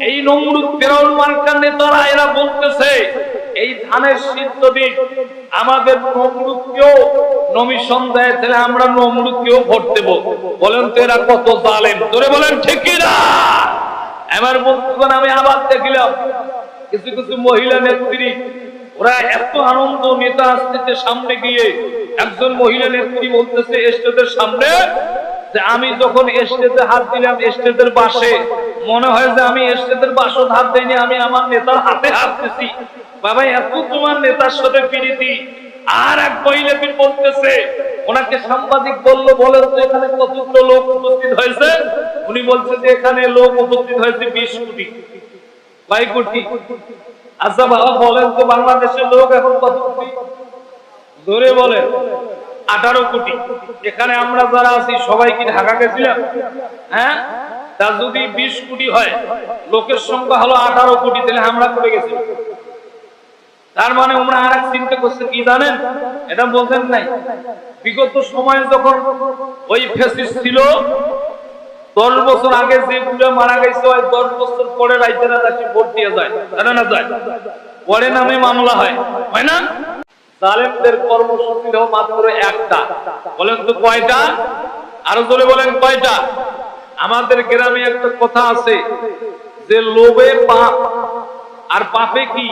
এই নমরুদ ফেরাউন মার্কার নেতারা এরা বলতেছে এই ধানের শীত যদি আমাদের নমরুদকেও নমিশন দেয় তাহলে আমরা নমরুদকেও ভোট দেব। বলেন তো এরা কত জালেম, তোরে বলেন ঠিক কি না? আমার বন্ধুগণ, আমি আবার দেখলাম কিছু কিছু মহিলা নেত্রী, ওরা এত আনন্দ, নেতা আসতেছে সামনে গিয়ে, একজন মহিলা নেত্রী বলতেছে স্টেজের সামনে যে আমি যখন স্টেজে হাত দিলাম স্টেজের পাশে মনে হয় যে আমি স্টেজের পাশে হাত দিইনি, আমি আমার নেতার হাতে হাত দিছি। বাবা, এত তোমার নেতার সাথে প্রীতি। আর এক মহিলা বলতেছে, ওনাকে সাংবাদিক বলল, বলেন তো এখানে কতগুলো লোক উপস্থিত হয়েছে? উনি বলছে যে এখানে লোক উপস্থিত হয়েছে 20 কোটি। 22 কোটি। আচ্ছা বাবা, বলেন তো বাংলাদেশের লোক এখন কত কোটি? ধরে বলেন 18 কোটি। এখানে আমরা যারা আছি সবাই কি ঢাকা গেছিলাম? হ্যাঁ, তা যদি 20 কোটি হয়, লোকের সংখ্যা হলো 18 কোটি, তাহলে আমরা করে গেছি। তার মানে আমরা আর এক চিন্তা করছে কি জানেন? এটা বলতেন নাই, বিগত সময়ে যখন ওই ফ্যাসিস্ট ছিল, 10 বছর আগে যে বুড়া মারা গেছে, ওই 10 বছর পরে রাইতেরা যাচ্ছে ভোট দিয়ে যায়, জানা না যায়, পরে নামে মামলা হয় না? জালেমদের কর্মসূচি হলো মাত্র একটা। বলেন তো কয়টা? আরো জোরে বলেন কয়টা? আমাদের গ্রামে একটা কথা আছে যে লোভে পাপ, আর পাপে কি?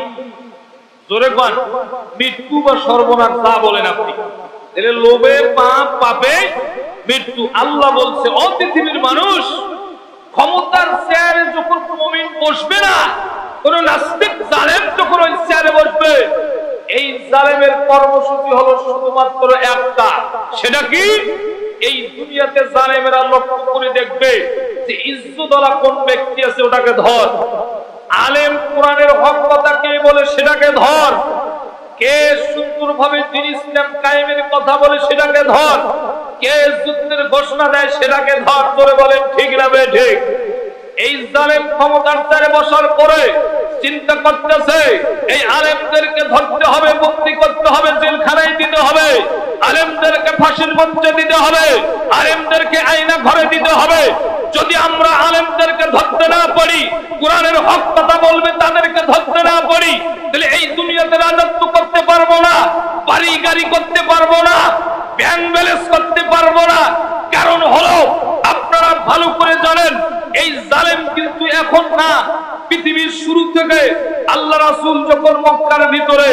জোরে কোন? মৃত্যু বা সর্বনাশ। যা বলেন আপনি, তাহলে লোভে পাপ, পাপে মৃত্যু। আল্লাহ বলছে, ও পৃথিবীর মানুষ, ক্ষমতার চেয়ারে যখন মুমিন বসবে না, কোন নাস্তিক জালেম যখন ওই চেয়ারে বসবে, এই জালেমের কর্মসূচি হলো শুধুমাত্র একটা। সেটা কি? এই দুনিয়াতে জালেমেরা লক্ষ্য করে দেখবে যে ইজ্জতওয়ালা কোন ব্যক্তি আছে, ওটাকে ধর। আলেম কোরআনের হক কথা কে বলে সেটাকে ধর। কে সুন্দরভাবে দ্বীন ইসলাম কায়েমের কথা বলে সেটাকে ধর। কে যুদ্ধের ঘোষণা দেয় সেটাকে ধর। করে বলেন ঠিক না বেঠিক? এই জালেম ক্ষমতার চেয়ারে বসার পরে চিন্তা করতেছে এই আলেমদেরকে ধরতে হবে, বন্দী করতে হবে, জেলখানায় দিতে হবে, আলেমদেরকে ফাঁসির মঞ্চে দিতে হবে, আলেমদেরকে আয়না ঘরে দিতে হবে। যদি আমরা আলেমদেরকে ধরতে না পারি, কোরআনের হক কথা বলবে তাদেরকে ধরতে না পারি, তাহলে এই দুনিয়াতে রাজত্ব করতে পারবো না, বাড়ি গাড়ি করতে পারবো না, ব্যাংক ব্যালেন্স করতে পারবো না। কারণ হলো, আপনারা ভালো করে জানেন, এই জালেম কিন্তু এখন না, পৃথিবীর শুরু থেকে আল্লাহ রাসূল যখন মক্কার ভিতরে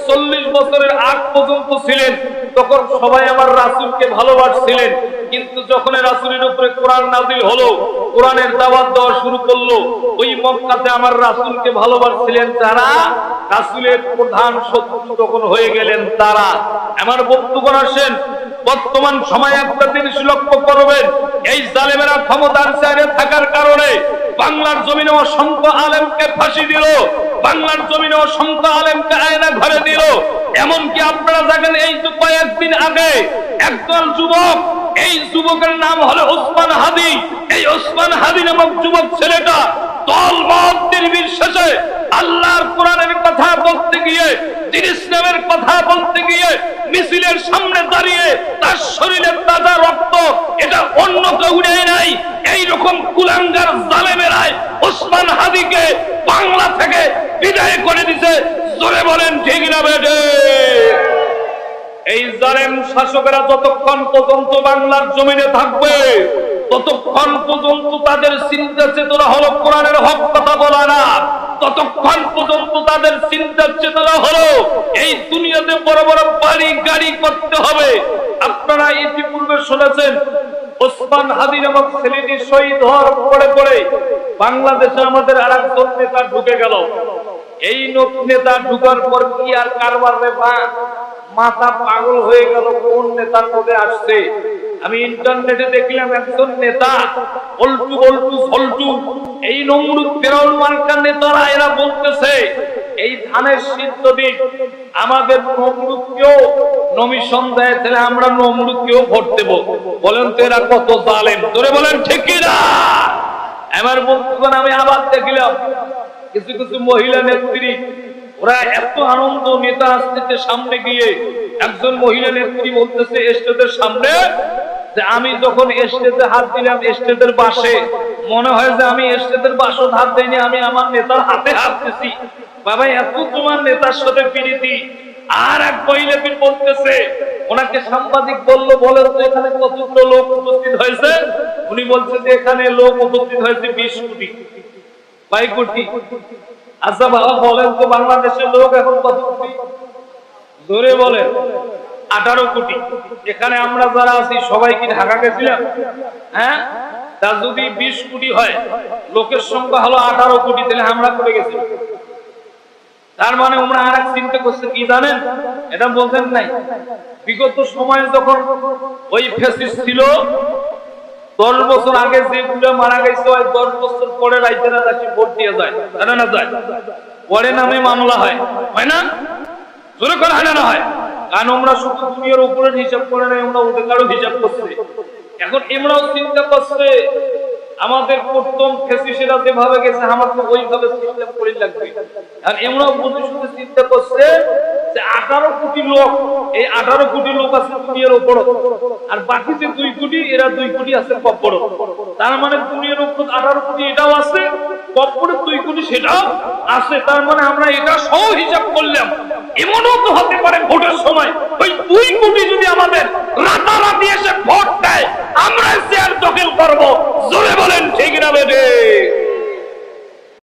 40 বছরের আগ পর্যন্ত ছিলেন, তখন সবাই আমার রাসূলকে ভালোবাসছিলেন। কিন্তু যখন রাসূলের উপরে কোরআন নাযিল হলো, কোরআনের দাওয়াত দেওয়া শুরু করলো, ওই মক্কাতে আমার রাসূলকে ভালোবাসছিলেন যারা, রাসূলের প্রধান শত্রু তখন হয়ে গেলেন তারা। আমার বন্ধুগণ আসেন, বর্তমান সময়ে একটা জিনিস লক্ষ্য করবেন, এই জালেমেরা ক্ষমতার চেয়ারে থাকার কারণে বাংলার জমিনে অসংখ্য আলেমকে ফাঁসি দিল, বাংলার জমিনে অসংখ্য আলেমকে আয়না ঘরে দিল। এমনকি আপনারা দেখেন, এই তো কয়েকদিন আগে একদল যুবক, এই যুবকের নাম হলো ওসমান হাদি, এই ওসমান হাদি নামক যুবক ছেলেটা দলমত নির্বিশেষে আল্লাহর কোরআনের কথা বলতে গিয়ে, দ্বীন ইসলামের কথা বলতে গিয়ে মিছিলের সামনে দাঁড়িয়ে তার শরীরে তাজা রক্ত, এটা অন্য কেউ নেয় নাই। এইরকম কুলাঙ্গার জালেমেরাই ওসমান হাদিকে বাংলা থেকে বিদায় করে দিছে। জোরে বলেন ঠিক না বেঠে? এই জালেম শাসকেরা যতক্ষণ পর্যন্ত বাংলার জমিনে থাকবে, ততক্ষণ পর্যন্ত তাদের চিন্তা চেতনা হলো কোরআনের হক কথা বলা না, ততক্ষণ পর্যন্ত তাদের চিন্তা চেতনা হলো এই দুনিয়াতে বড় বড় বাড়ি গাড়ি করতে হবে। আপনারা ইতিপূর্বে শুনেছেন, ওসমান হাদি নামক ছেলেটি শহীদ হওয়ার পরে পরে বাংলাদেশে আমাদের আরেকজন নেতা ঢুকে গেল। এই নেতা ঢুকার পর কি আর কারবার রে বা, মাথা পাগল হয়ে গেল, কোন নেতার মধ্যে আসছে। আমি ইন্টারনেটে দেখলাম একজন নেতা অল্টু অল্টু ফল্টু, এই নমরুদ ফেরাউন মার্কার নেতারা এরা বলতেছে এই ধানের শীত যদি আমাদের নমরুদকেও নমিশন দেয় তাহলে আমরা নমরুদকেও ভোট দেব। বলেন তো এরা কত জালেম, তোরে বলেন ঠিক কি না? আমার বন্ধুগণ, আমি আবার দেখলাম কিছু কিছু মহিলা নেত্রী, ওরা এত আনন্দ, নেতা আসতেছে সামনে গিয়ে, একজন মহিলা নেত্রী বলতেছে স্টেজের সামনে যে আমি যখন স্টেজে হাত দিলাম স্টেজের পাশে মনে হয় যে আমি স্টেজের পাশে হাত দিইনি, আমি আমার নেতার হাতে হাত দিছি। বাবা এত তোমার নেতার সাথে প্রীতি। আর এক মহিলা বলতেছে, ওনাকে সাংবাদিক বলল, বলেন তো এখানে কতগুলো লোক উপস্থিত হয়েছে? উনি বলছে যে এখানে লোক উপস্থিত হয়েছে 20 কোটি 22 কোটি। আচ্ছা বাবা বলেন তো বাংলাদেশের লোক এখন কত কোটি? জোরে বলে 18 কোটি। এখানে আমরা যারা আছি সবাই কি ঢাকা গেছিলাম? হ্যাঁ, তা যদি 20 কোটি হয়, লোকের সংখ্যা হলো 18 কোটি, তাহলে আমরা করে গেছি। তার মানে আমরা আর এক চিন্তা করছে কি জানেন? এটা বলতেন নাই, বিগত সময়ে যখন ওই ফ্যাসিস্ট ছিল 10 বছর আগে যেগুলো মারা গেছে, ওই 10 বছর পরে রাইতেরা যাচ্ছে ভোট দিয়ে যায়, জানা না যায়, পরে নামে মামলা হয়, হয় না? জোরে করে হয় না হয়? কারণ আমরা শুধু দুনিয়ার উপরে হিসাব করে নাই, আমরা ওদের কারো হিসাব করছে। এখন আমরাও চিন্তা করছে আমাদের প্রথম ফ্যাসিস্টরা যেভাবে গেছে আমাকে ওইভাবে সিস্টেম করে লাগবে। আর আমরাও বুঝে শুধু চিন্তা করছে যে 18 কোটি লোক, এই 18 কোটি লোক আছে দুনিয়ার উপর, আর বাকি যে 2 কোটি, এরা 2 কোটি আছে কপ্পড়। তার মানে দুনিয়ার উপর 18 কোটি এটাও আছে, কপ্পড়ে 2 কোটি সেটাও আছে। তার মানে আমরা এটা সহ হিসাব করলাম। এমনও তো হতে পারে ভোটের সময় ওই 2 কোটি যদি আমাদের রাতারাতি এসে ভোট দেয়, আমরা চেয়ার দখল করব। জোরে বলে